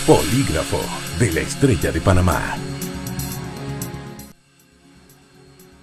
Polígrafo de la Estrella de Panamá.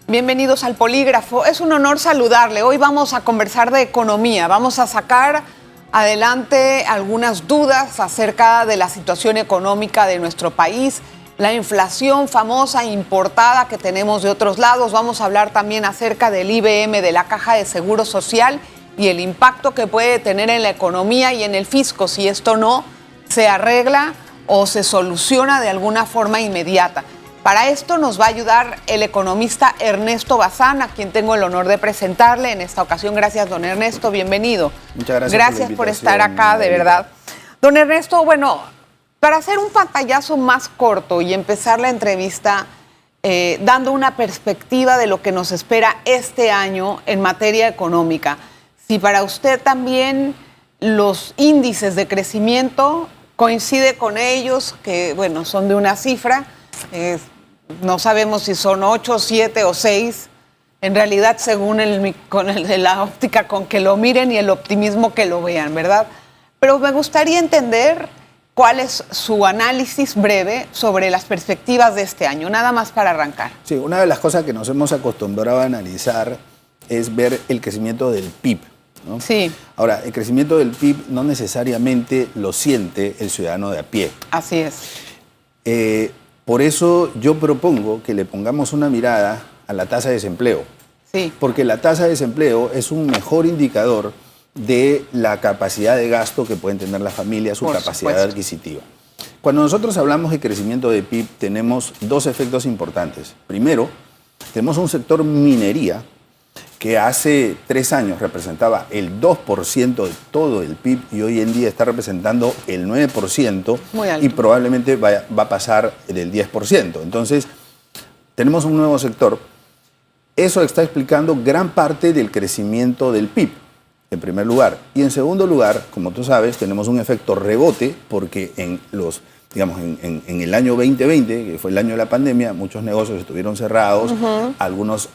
Bienvenidos al Polígrafo. Es un honor saludarle. Hoy vamos a conversar de economía. Vamos a sacar adelante algunas dudas acerca de la situación económica de nuestro país, la inflación famosa importada que tenemos de otros lados. Vamos a hablar también acerca del IBM de la Caja de Seguro Social y el impacto que puede tener en la economía y en el fisco si esto no se arregla o se soluciona de alguna forma inmediata. Para esto nos va a ayudar el economista Ernesto Bazán, a quien tengo el honor de presentarle en esta ocasión. Gracias, don Ernesto, bienvenido. Muchas gracias. Gracias por estar acá, de verdad. Don Ernesto, bueno, para hacer un pantallazo más corto y empezar la entrevista dando una perspectiva de lo que nos espera este año en materia económica, si para usted también los índices de crecimiento coincide con ellos, que bueno, son de una cifra, no sabemos si son 8, 7 o 6, en realidad según la óptica con que lo miren y el optimismo que lo vean, ¿verdad? Pero me gustaría entender cuál es su análisis breve sobre las perspectivas de este año, nada más para arrancar. Sí, una de las cosas que nos hemos acostumbrado a analizar es ver el crecimiento del PIB, ¿no? Sí. Ahora, el crecimiento del PIB no necesariamente lo siente el ciudadano de a pie. Así es. Por eso yo propongo que le pongamos una mirada a la tasa de desempleo. Sí. Porque la tasa de desempleo es un mejor indicador de la capacidad de gasto que pueden tener las familias, su capacidad adquisitiva. Cuando nosotros hablamos de crecimiento de PIB, tenemos dos efectos importantes. Primero, tenemos un sector minería que hace 3 años representaba el 2% de todo el PIB y hoy en día está representando el 9% y probablemente va a pasar del 10%. Entonces, tenemos un nuevo sector. Eso está explicando gran parte del crecimiento del PIB, en primer lugar. Y en segundo lugar, como tú sabes, tenemos un efecto rebote porque en el año 2020, que fue el año de la pandemia, muchos negocios estuvieron cerrados, algunos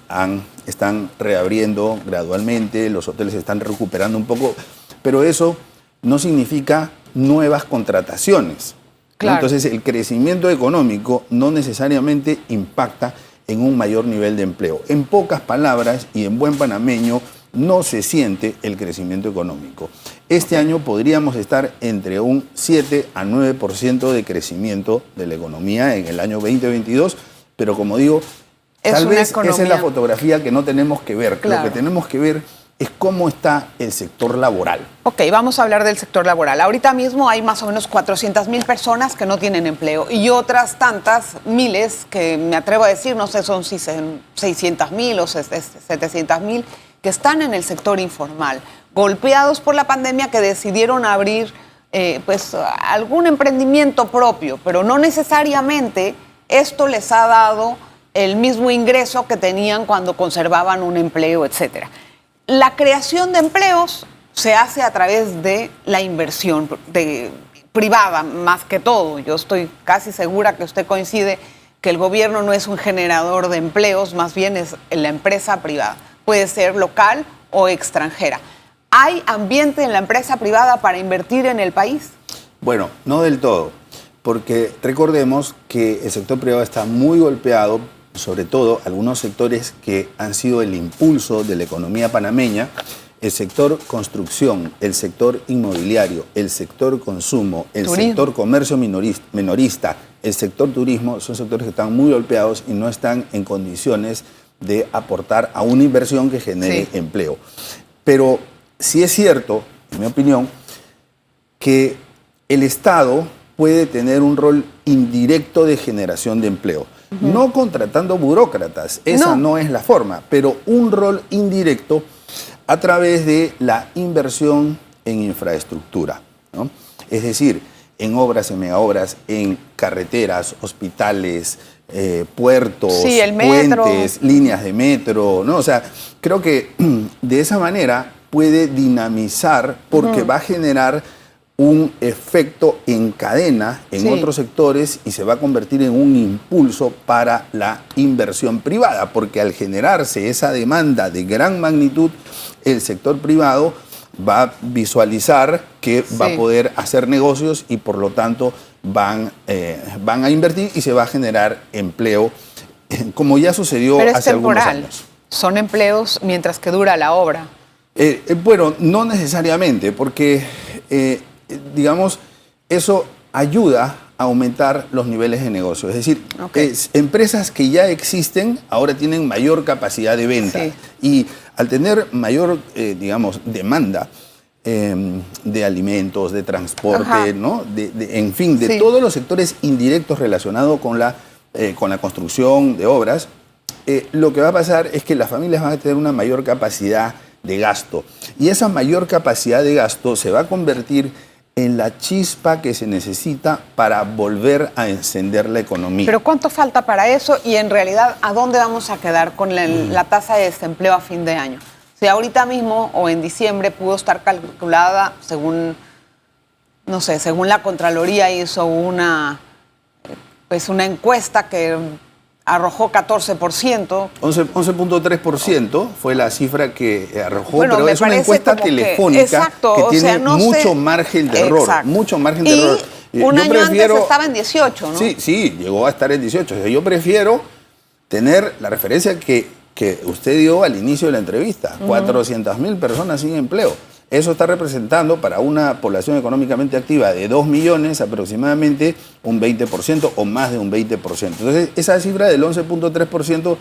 están reabriendo gradualmente, los hoteles están recuperando un poco, pero eso no significa nuevas contrataciones. Claro. Entonces, el crecimiento económico no necesariamente impacta en un mayor nivel de empleo. En pocas palabras y en buen panameño, no se siente el crecimiento económico. Este año podríamos estar entre un 7 a 9% de crecimiento de la economía en el año 2022, pero como digo, tal vez esa es la fotografía que no tenemos que ver. Claro. Lo que tenemos que ver es cómo está el sector laboral. Ok, vamos a hablar del sector laboral. Ahorita mismo hay más o menos 400,000 personas que no tienen empleo y otras tantas miles que me atrevo a decir, no sé, son 600,000 o 700,000 que están en el sector informal, golpeados por la pandemia, que decidieron abrir algún emprendimiento propio, pero no necesariamente esto les ha dado el mismo ingreso que tenían cuando conservaban un empleo, etcétera. La creación de empleos se hace a través de la inversión privada, más que todo. Yo estoy casi segura que usted coincide que el gobierno no es un generador de empleos, más bien es la empresa privada. Puede ser local o extranjera. ¿Hay ambiente en la empresa privada para invertir en el país? Bueno, no del todo, porque recordemos que el sector privado está muy golpeado, sobre todo algunos sectores que han sido el impulso de la economía panameña, el sector construcción, el sector inmobiliario, el sector consumo, el sector comercio minorista, el sector turismo, son sectores que están muy golpeados y no están en condiciones de aportar a una inversión que genere empleo. Pero sí es cierto, en mi opinión, que el Estado puede tener un rol indirecto de generación de empleo. No contratando burócratas, esa no es la forma, pero un rol indirecto a través de la inversión en infraestructura, ¿no? Es decir, en obras, en megaobras, en carreteras, hospitales, puertos, puentes, líneas de metro, ¿no? O sea, creo que de esa manera puede dinamizar porque va a generar un efecto en cadena en otros sectores y se va a convertir en un impulso para la inversión privada, porque al generarse esa demanda de gran magnitud, el sector privado va a visualizar que va a poder hacer negocios y por lo tanto van a invertir y se va a generar empleo, como ya sucedió Pero es hace algunos temporal. años. Son empleos mientras que dura la obra. Bueno, no necesariamente, porque, digamos, eso ayuda a aumentar los niveles de negocio. Es decir, empresas que ya existen ahora tienen mayor capacidad de venta. Sí. Y al tener mayor, digamos, demanda de alimentos, de transporte, ¿no? En fin, de todos los sectores indirectos relacionados con la construcción de obras, lo que va a pasar es que las familias van a tener una mayor capacidad de gasto. Y esa mayor capacidad de gasto se va a convertir en la chispa que se necesita para volver a encender la economía. Pero ¿cuánto falta para eso? Y en realidad, ¿a dónde vamos a quedar con la tasa de desempleo a fin de año? Si ahorita mismo o en diciembre pudo estar calculada según, no sé, según la Contraloría hizo una encuesta que arrojó 14%. 11.3% fue la cifra que arrojó, bueno, pero es una encuesta telefónica que tiene mucho margen de error. Exacto. Mucho margen de error. Un año antes estaba en 18, ¿no? Sí, llegó a estar en 18. O sea, yo prefiero tener la referencia que usted dio al inicio de la entrevista. 400.000 personas sin empleo. Eso está representando para una población económicamente activa de 2 millones aproximadamente un 20% o más de un 20%. Entonces, esa cifra del 11.3%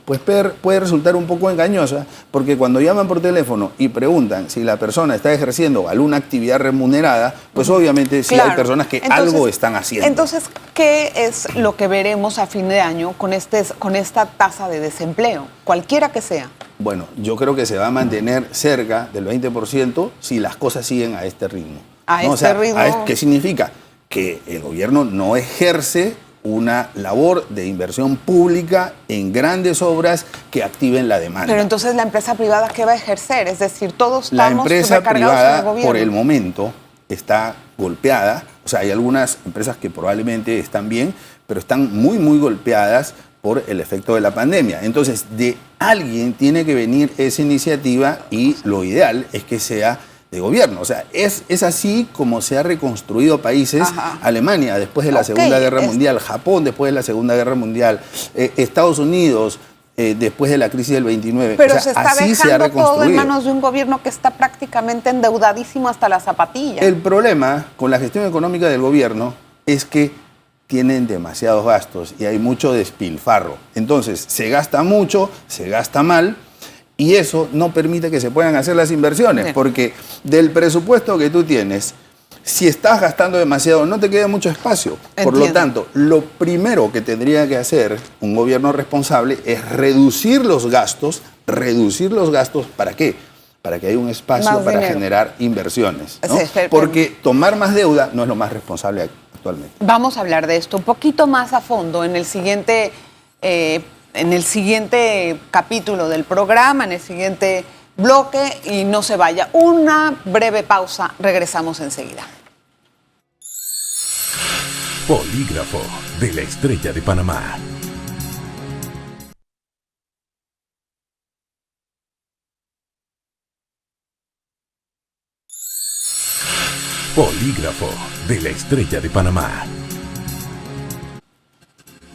pues puede resultar un poco engañosa, porque cuando llaman por teléfono y preguntan si la persona está ejerciendo alguna actividad remunerada, pues obviamente sí hay personas que algo están haciendo. Entonces, ¿qué es lo que veremos a fin de año con esta tasa de desempleo, cualquiera que sea? Bueno, yo creo que se va a mantener cerca del 20% si las cosas siguen a este ritmo. ritmo. ¿Qué significa? Que el gobierno no ejerce una labor de inversión pública en grandes obras que activen la demanda. Pero entonces, ¿la empresa privada qué va a ejercer? Es decir, todos estamos la empresa recargados privada, en el gobierno. por el momento, está golpeada. O sea, hay algunas empresas que probablemente están bien, pero están muy, muy golpeadas por el efecto de la pandemia. Entonces, de alguien tiene que venir esa iniciativa y lo ideal es que sea de gobierno. O sea, es así como se ha reconstruido países. Alemania después de la Segunda Guerra Mundial, Japón después de la Segunda Guerra Mundial, Estados Unidos después de la crisis del 29. Pero o sea, se está así se ha dejando todo en reconstruido. manos de un gobierno que está prácticamente endeudadísimo hasta la zapatilla. El problema con la gestión económica del gobierno es que tienen demasiados gastos y hay mucho despilfarro. Entonces, se gasta mucho, se gasta mal, y eso no permite que se puedan hacer las inversiones, porque del presupuesto que tú tienes, si estás gastando demasiado, no te queda mucho espacio. Por lo tanto, lo primero que tendría que hacer un gobierno responsable es reducir los gastos. ¿Para qué? Para que haya un espacio para generar inversiones, ¿no? Porque tomar más deuda no es lo más responsable actualmente. Vamos a hablar de esto un poquito más a fondo en el siguiente capítulo del programa, en el siguiente bloque, y no se vaya. Una breve pausa, regresamos enseguida. Polígrafo de la Estrella de Panamá. Polígrafo de la Estrella de Panamá.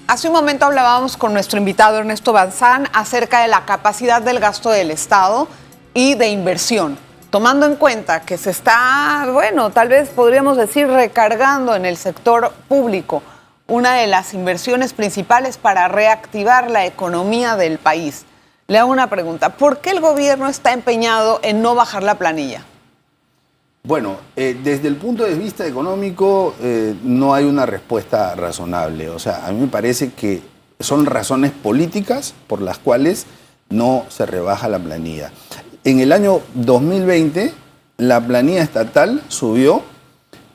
Hace un momento hablábamos con nuestro invitado Ernesto Bazán acerca de la capacidad del gasto del Estado y de inversión, tomando en cuenta que se está, tal vez podríamos decir, recargando en el sector público una de las inversiones principales para reactivar la economía del país. Le hago una pregunta: ¿por qué el gobierno está empeñado en no bajar la planilla? Bueno, desde el punto de vista económico no hay una respuesta razonable. O sea, a mí me parece que son razones políticas por las cuales no se rebaja la planilla. En el año 2020, la planilla estatal subió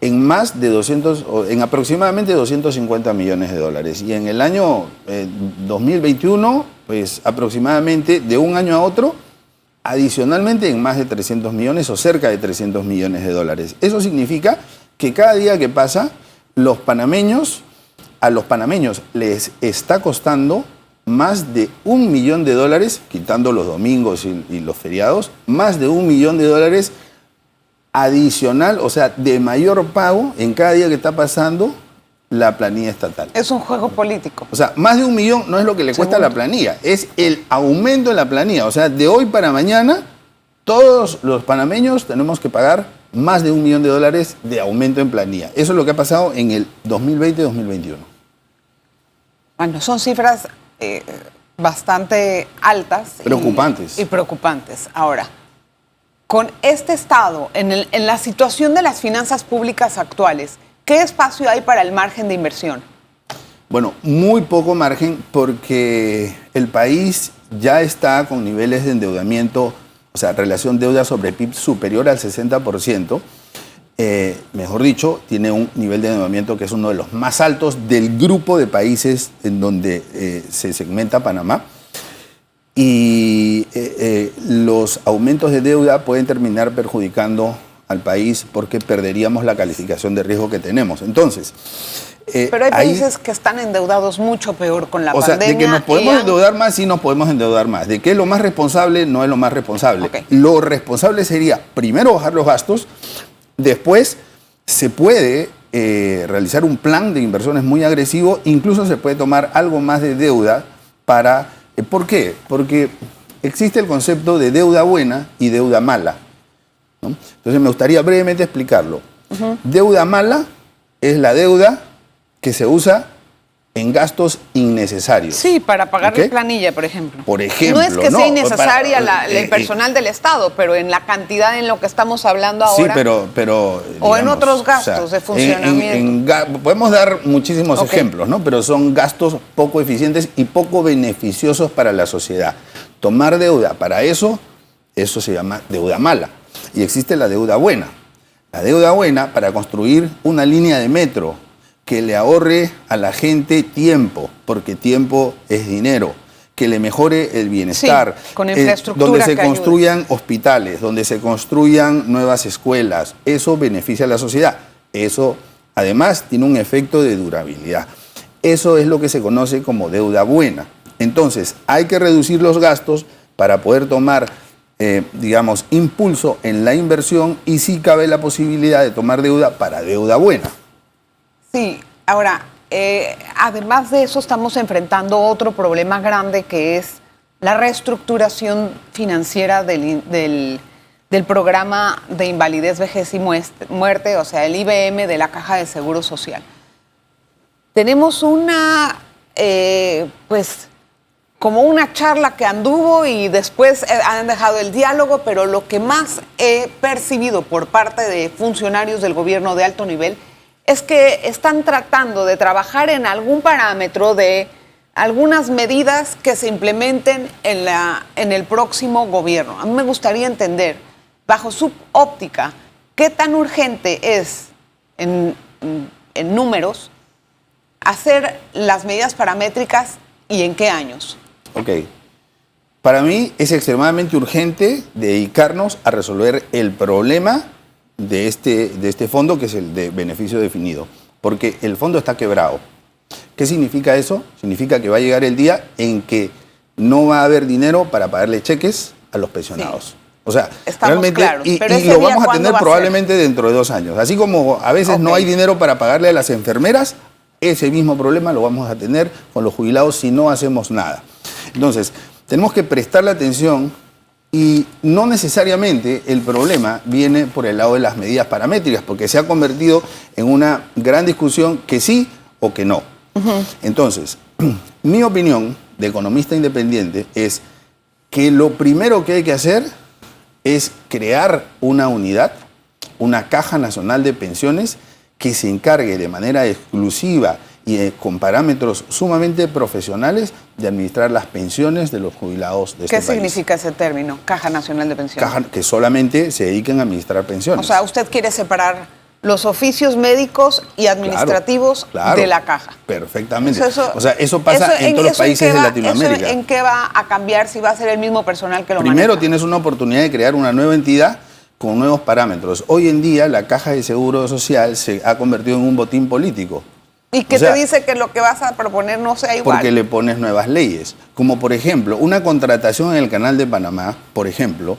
en aproximadamente 250 millones de dólares. Y en el año 2021, pues aproximadamente de un año a otro, adicionalmente en más de 300 millones o cerca de 300 millones de dólares. Eso significa que cada día que pasa, a los panameños les está costando más de $1 millón, quitando los domingos y los feriados, más de $1 millón adicional, o sea, de mayor pago en cada día que está pasando la planilla estatal. Es un juego político. O sea, más de 1 millón no es lo que le cuesta la planilla, es el aumento de la planilla. O sea, de hoy para mañana, todos los panameños tenemos que pagar más de $1 millón de aumento en planilla. Eso es lo que ha pasado en el 2020-2021. Bueno, son cifras bastante altas. Preocupantes. Y preocupantes. Ahora, con este estado, en la situación de las finanzas públicas actuales, ¿qué espacio hay para el margen de inversión? Bueno, muy poco margen porque el país ya está con niveles de endeudamiento, o sea, relación deuda sobre PIB superior al 60%. Mejor dicho, tiene un nivel de endeudamiento que es uno de los más altos del grupo de países en donde se segmenta Panamá. Y los aumentos de deuda pueden terminar perjudicando al país porque perderíamos la calificación de riesgo que tenemos. Entonces, pero hay países que están endeudados mucho peor con la pandemia. O sea, de que nos podemos endeudar más, sí nos podemos endeudar más. De que es lo más responsable, no es lo más responsable. Okay. Lo responsable sería, primero, bajar los gastos. Después, se puede realizar un plan de inversiones muy agresivo. Incluso se puede tomar algo más de deuda para... ¿Por qué? Porque existe el concepto de deuda buena y deuda mala, ¿no? Entonces me gustaría brevemente explicarlo. Deuda mala es la deuda que se usa en gastos innecesarios. Sí, para pagar la planilla, por ejemplo. Por ejemplo. No es que sea innecesaria el personal del Estado, pero en la cantidad en lo que estamos hablando ahora. Sí, pero o digamos, en otros gastos de funcionamiento. Podemos dar muchísimos ejemplos, ¿no? Pero son gastos poco eficientes y poco beneficiosos para la sociedad. Tomar deuda para eso se llama deuda mala. Y existe la deuda buena. La deuda buena para construir una línea de metro que le ahorre a la gente tiempo, porque tiempo es dinero, que le mejore el bienestar, sí, con infraestructura donde se construyan hospitales, donde se construyan nuevas escuelas. Eso beneficia a la sociedad. Eso, además, tiene un efecto de durabilidad. Eso es lo que se conoce como deuda buena. Entonces, hay que reducir los gastos para poder tomar, digamos, impulso en la inversión y sí cabe la posibilidad de tomar deuda para deuda buena. Sí, ahora, además de eso estamos enfrentando otro problema grande que es la reestructuración financiera del programa de invalidez, vejez y muerte, o sea, el IBM de la Caja de Seguro Social. Tenemos como una charla que anduvo y después han dejado el diálogo, pero lo que más he percibido por parte de funcionarios del gobierno de alto nivel es que están tratando de trabajar en algún parámetro de algunas medidas que se implementen en el próximo gobierno. A mí me gustaría entender, bajo su óptica, qué tan urgente es, en números, hacer las medidas paramétricas y en qué años. Ok. Para mí es extremadamente urgente dedicarnos a resolver el problema de este fondo, que es el de beneficio definido, porque el fondo está quebrado. ¿Qué significa eso? Significa que va a llegar el día en que no va a haber dinero para pagarle cheques a los pensionados. Sí. O sea, estamos realmente, claros, y lo vamos a tener probablemente dentro de 2 años. Así como a veces no hay dinero para pagarle a las enfermeras, ese mismo problema lo vamos a tener con los jubilados si no hacemos nada. Entonces, tenemos que prestarle atención. Y no necesariamente el problema viene por el lado de las medidas paramétricas, porque se ha convertido en una gran discusión que sí o que no. Entonces, mi opinión de economista independiente es que lo primero que hay que hacer es crear una unidad, una Caja Nacional de Pensiones, que se encargue de manera exclusiva y con parámetros sumamente profesionales de administrar las pensiones de los jubilados de este país. ¿Qué significa ese término, Caja Nacional de Pensiones? Caja, que solamente se dediquen a administrar pensiones. O sea, usted quiere separar los oficios médicos y administrativos de la Caja. Perfectamente. O sea, eso pasa en todos los países de Latinoamérica. ¿En qué va a cambiar si va a ser el mismo personal que lo maneja? Primero tienes una oportunidad de crear una nueva entidad con nuevos parámetros. Hoy en día la Caja de Seguro Social se ha convertido en un botín político. ¿Y qué te dice que lo que vas a proponer no sea igual? Porque le pones nuevas leyes. Como por ejemplo, una contratación en el Canal de Panamá, por ejemplo,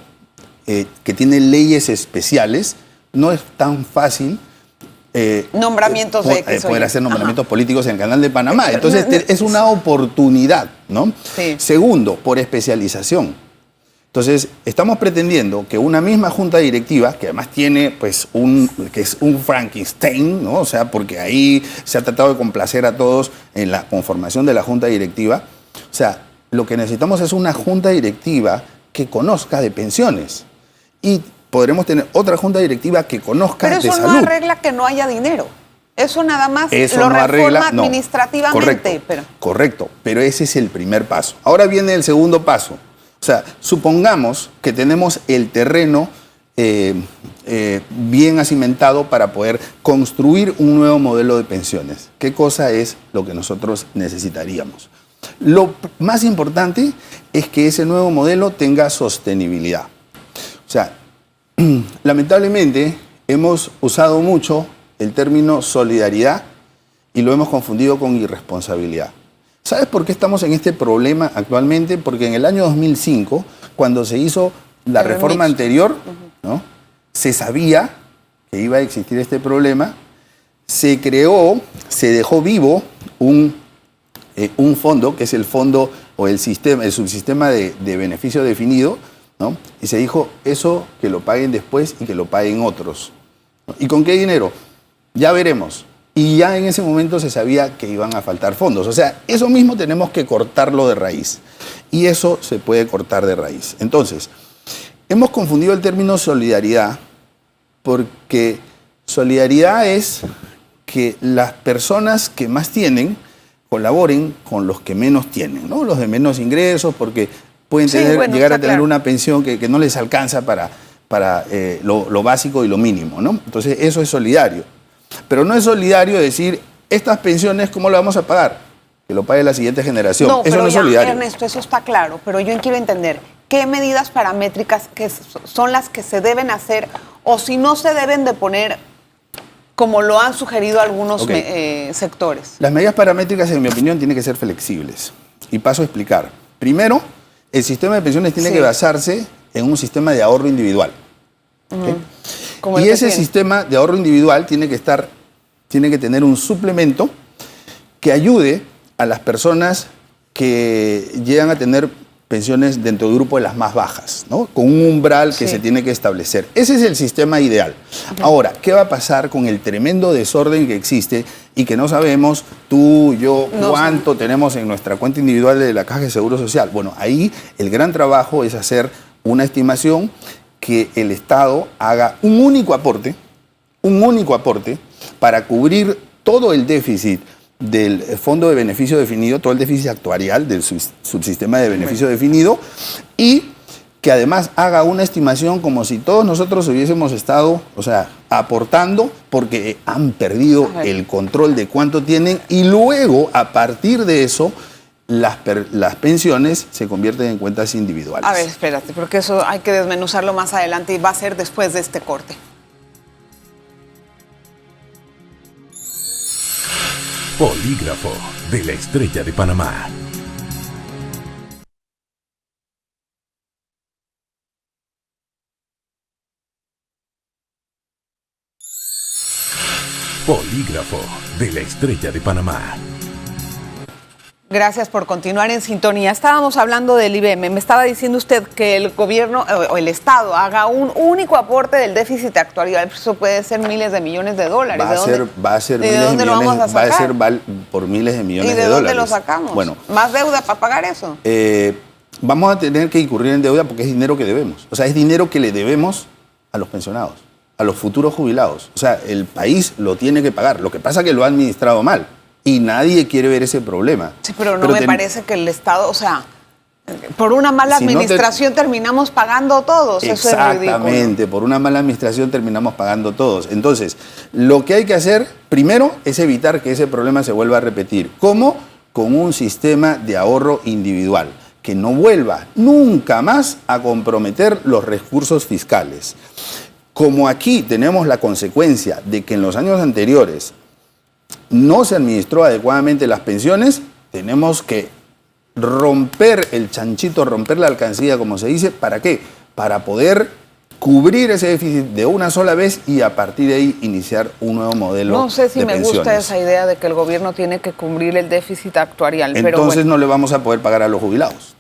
que tiene leyes especiales, no es tan fácil nombramientos de poder hacer nombramientos políticos en el Canal de Panamá. Entonces es una oportunidad, ¿no? Sí. Segundo, por especialización. Entonces, estamos pretendiendo que una misma junta directiva, que además tiene pues que es un Frankenstein, ¿no? O sea, porque ahí se ha tratado de complacer a todos en la conformación de la junta directiva. O sea, lo que necesitamos es una junta directiva que conozca de pensiones. Y podremos tener otra junta directiva que conozca de salud. Pero eso no arregla que no haya dinero. Eso nada más eso lo no reforma arregla, administrativamente. No, correcto, pero ese es el primer paso. Ahora viene el segundo paso. O sea, supongamos que tenemos el terreno bien acimentado para poder construir un nuevo modelo de pensiones. ¿Qué cosa es lo que nosotros necesitaríamos? Lo más importante es que ese nuevo modelo tenga sostenibilidad. O sea, lamentablemente hemos usado mucho el término solidaridad y lo hemos confundido con irresponsabilidad. ¿Sabes por qué estamos en este problema actualmente? Porque en el año 2005, cuando se hizo la reforma anterior, ¿no? Se sabía que iba a existir este problema, se creó, se dejó vivo un fondo, que es el fondo o el subsistema de beneficio definido, ¿no? Y se dijo, eso que lo paguen después y que lo paguen otros, ¿no? ¿Y con qué dinero? Ya veremos. Y ya en ese momento se sabía que iban a faltar fondos. O sea, eso mismo tenemos que cortarlo de raíz. Y eso se puede cortar de raíz. Entonces, hemos confundido el término solidaridad porque solidaridad es que las personas que más tienen colaboren con los que menos tienen, ¿no? Los de menos ingresos, porque pueden llegar a tener una pensión que no les alcanza para lo básico y lo mínimo, ¿no? Entonces, eso es solidario. Pero no es solidario decir, estas pensiones, ¿cómo lo vamos a pagar? Que lo pague la siguiente generación. No, eso no es solidario. Ernesto, eso está claro, pero yo quiero entender qué medidas paramétricas son las que se deben hacer o si no se deben de poner como lo han sugerido algunos sectores. Las medidas paramétricas, en mi opinión, tienen que ser flexibles. Y paso a explicar. Primero, el sistema de pensiones tiene que basarse en un sistema de ahorro individual. Y ese sistema de ahorro individual tiene que tener un suplemento que ayude a las personas que llegan a tener pensiones dentro del grupo de las más bajas, ¿no? Con un umbral que se tiene que establecer. Ese es el sistema ideal. Ahora, ¿qué va a pasar con el tremendo desorden que existe y que no sabemos, tú, yo, cuánto tenemos en nuestra cuenta individual de la Caja de Seguro Social? Bueno, ahí el gran trabajo es hacer una estimación que el Estado haga un único aporte para cubrir todo el déficit del Fondo de Beneficio Definido, todo el déficit actuarial del subsistema de beneficio definido, y que además haga una estimación como si todos nosotros hubiésemos estado, o sea, aportando porque han perdido el control de cuánto tienen, y luego, a partir de eso, las pensiones se convierten en cuentas individuales. A ver, espérate, porque eso hay que desmenuzarlo más adelante y va a ser después de este corte. Polígrafo de la Estrella de Panamá. Polígrafo de la Estrella de Panamá. Gracias por continuar en sintonía. Estábamos hablando del IBM. Me estaba diciendo usted que el gobierno o el Estado haga un único aporte del déficit actuarial. Eso puede ser miles de millones de dólares. Va a ser miles de millones, va a ser por miles de millones de dólares. ¿Y de dónde lo sacamos? Bueno, ¿más deuda para pagar eso? Vamos a tener que incurrir en deuda porque es dinero que debemos. O sea, es dinero que le debemos a los pensionados, a los futuros jubilados. O sea, el país lo tiene que pagar. Lo que pasa es que lo ha administrado mal. Y nadie quiere ver ese problema. Sí, pero no me parece que el Estado, o sea, por una mala administración terminamos pagando todos. Eso es ridículo. Exactamente, por una mala administración terminamos pagando todos. Entonces, lo que hay que hacer, primero, es evitar que ese problema se vuelva a repetir. ¿Cómo? Con un sistema de ahorro individual, que no vuelva nunca más a comprometer los recursos fiscales. Como aquí tenemos la consecuencia de que en los años anteriores no se administró adecuadamente las pensiones, tenemos que romper el chanchito, romper la alcancía, como se dice. ¿Para qué? Para poder cubrir ese déficit de una sola vez y a partir de ahí iniciar un nuevo modelo de pensiones. No sé si me gusta esa idea de que el gobierno tiene que cubrir el déficit actuarial. Entonces pero bueno, no le vamos a poder pagar a los jubilados.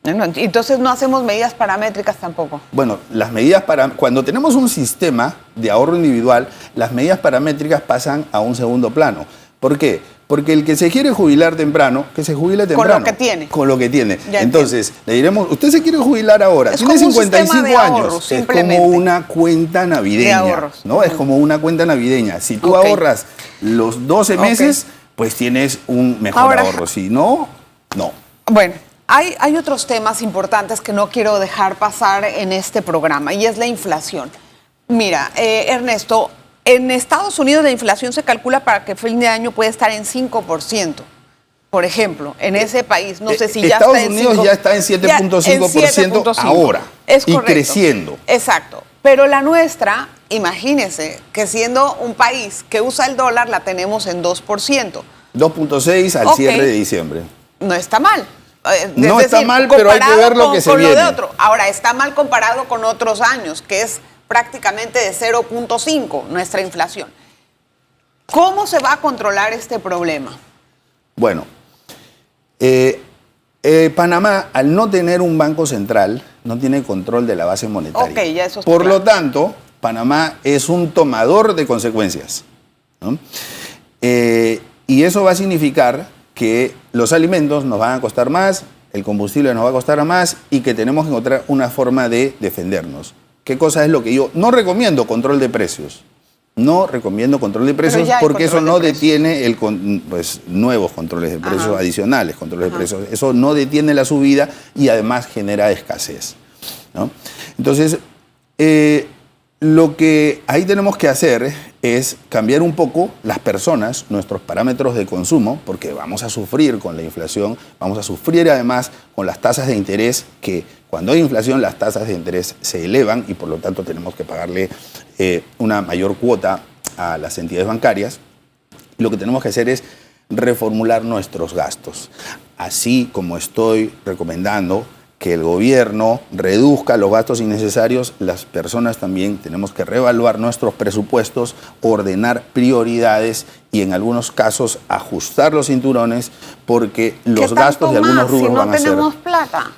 Entonces no hacemos medidas paramétricas tampoco. Bueno, las medidas cuando tenemos un sistema de ahorro individual, las medidas paramétricas pasan a un segundo plano. ¿Por qué? Porque el que se quiere jubilar temprano, que se jubile temprano. Con lo que tiene. Con lo que tiene. Ya Entonces, le diremos, usted se quiere jubilar ahora, tiene 55 años. Es como una cuenta navideña. De ahorros. ¿No? Es como una cuenta navideña. Si tú ahorras los 12 meses, pues tienes un mejor ahorro. Si no, no. Bueno. Hay otros temas importantes que no quiero dejar pasar en este programa y es la inflación. Mira, Ernesto, en Estados Unidos la inflación se calcula para que fin de año puede estar en 5%. Por ejemplo, en ese país, no sé si ya está en 5%. Estados Unidos ya está en 7.5% ahora. Es y correcto. Creciendo. Exacto. Pero la nuestra, imagínese que siendo un país que usa el dólar, la tenemos en 2%. 2.6 al cierre de diciembre. No está mal. No está mal, pero hay que ver lo que se viene. Lo de otro. Ahora, está mal comparado con otros años, que es prácticamente de 0.5 nuestra inflación. ¿Cómo se va a controlar este problema? Bueno, Panamá, al no tener un banco central, no tiene control de la base monetaria. Ok, ya eso está Por claro. lo tanto, Panamá es un tomador de consecuencias, ¿no? Y eso va a significar que los alimentos nos van a costar más, el combustible nos va a costar más y que tenemos que encontrar una forma de defendernos. ¿Qué cosa es lo que yo no recomiendo? Control de precios. No recomiendo control de precios porque eso no detiene nuevos controles de precios adicionales, controles de precios. Eso no detiene la subida y además genera escasez, ¿no? Entonces, lo que ahí tenemos que hacer es cambiar un poco las personas, nuestros parámetros de consumo, porque vamos a sufrir con la inflación, vamos a sufrir además con las tasas de interés, que cuando hay inflación las tasas de interés se elevan y por lo tanto tenemos que pagarle una mayor cuota a las entidades bancarias. Lo que tenemos que hacer es reformular nuestros gastos, así como estoy recomendando que el gobierno reduzca los gastos innecesarios, las personas también tenemos que reevaluar nuestros presupuestos, ordenar prioridades y en algunos casos ajustar los cinturones porque los gastos de algunos rubros van a ser... Si no tenemos plata.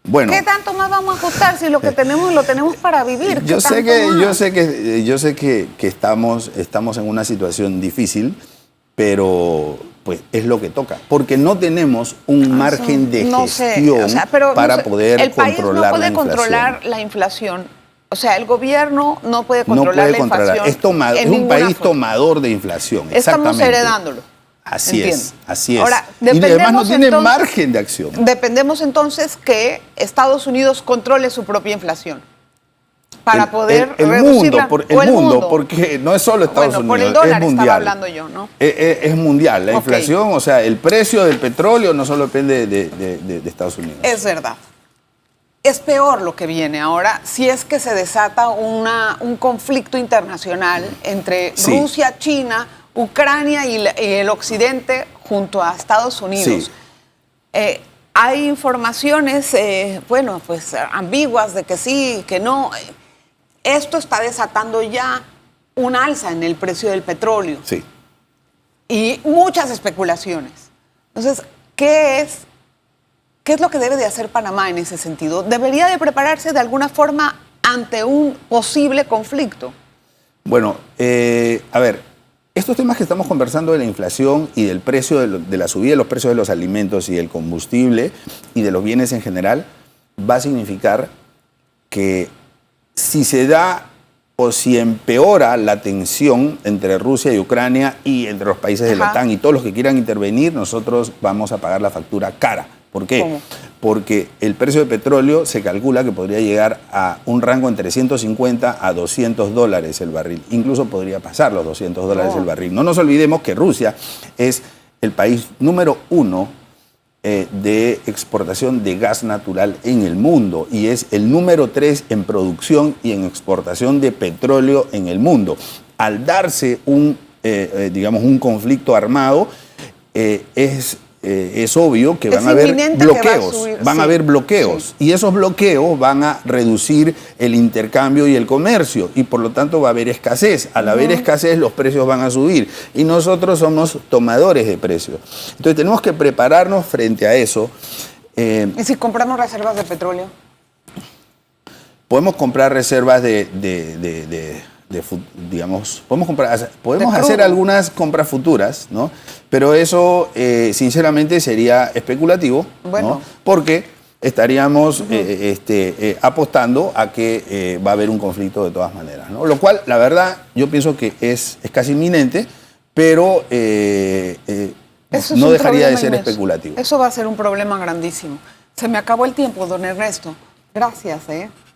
Bueno, ¿qué tanto más vamos a ajustar si lo que tenemos lo tenemos para vivir? Yo sé que estamos en una situación difícil, pero pues es lo que toca, porque no tenemos un margen de gestión para poder el país controlar no puede la inflación. controlar la inflación. O sea, el gobierno no puede controlar la inflación. Es un país tomador de inflación. Estamos heredándolo. Así es. Ahora, y además no tiene margen de acción. Dependemos entonces que Estados Unidos controle su propia inflación para poder reducirla. El mundo, porque no es solo Estados Unidos, por el dólar es mundial. estaba hablando yo, ¿no? Es mundial. La inflación, o sea, el precio del petróleo no solo depende de Estados Unidos. Es verdad. Es peor lo que viene ahora si es que se desata un conflicto internacional entre Rusia, China, Ucrania y el occidente junto a Estados Unidos. Sí. Hay informaciones, ambiguas de que sí, que no. Esto está desatando ya un alza en el precio del petróleo. Sí. Y muchas especulaciones. Entonces, ¿qué es lo que debe de hacer Panamá en ese sentido? ¿Debería de prepararse de alguna forma ante un posible conflicto? Bueno, a ver, estos temas que estamos conversando de la inflación y del precio de la subida de los precios de los alimentos y del combustible y de los bienes en general, va a significar que si se da o si empeora la tensión entre Rusia y Ucrania y entre los países de la OTAN y todos los que quieran intervenir, nosotros vamos a pagar la factura cara. ¿Por qué? ¿Cómo? Porque el precio del petróleo se calcula que podría llegar a un rango entre 150 a $200 el barril. Incluso podría pasar los $200 el barril. No nos olvidemos que Rusia es el país número 1 de exportación de gas natural en el mundo y es el número 3 en producción y en exportación de petróleo en el mundo. Al darse un conflicto armado, es es obvio que Es van a haber inminente que va a bloqueos, subir, van a sí, haber bloqueos, sí. y esos bloqueos van a reducir el intercambio y el comercio, y por lo tanto va a haber escasez. Al haber escasez, los precios van a subir, y nosotros somos tomadores de precios. Entonces tenemos que prepararnos frente a eso. ¿Y si compramos reservas de petróleo? Podemos comprar reservas digamos, podemos hacer algunas compras futuras, ¿no? Pero eso, sinceramente, sería especulativo, Bueno. ¿no? Porque estaríamos apostando a que va a haber un conflicto de todas maneras, ¿no? Lo cual, la verdad, yo pienso que es casi inminente, pero no dejaría de ser especulativo. Eso va a ser un problema grandísimo. Se me acabó el tiempo, don Ernesto. Gracias,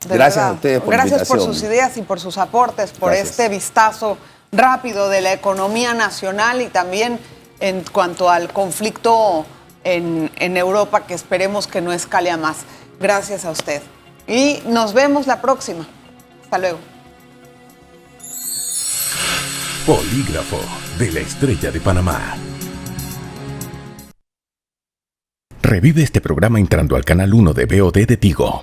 Gracias a ustedes por la Gracias por invitación. sus ideas y por sus aportes, por Gracias. este vistazo rápido de la economía nacional y también en cuanto al conflicto en Europa, que esperemos que no escale a más. Gracias a usted. Y nos vemos la próxima. Hasta luego. Polígrafo de la Estrella de Panamá. Revive este programa entrando al canal 1 de VOD de Tigo.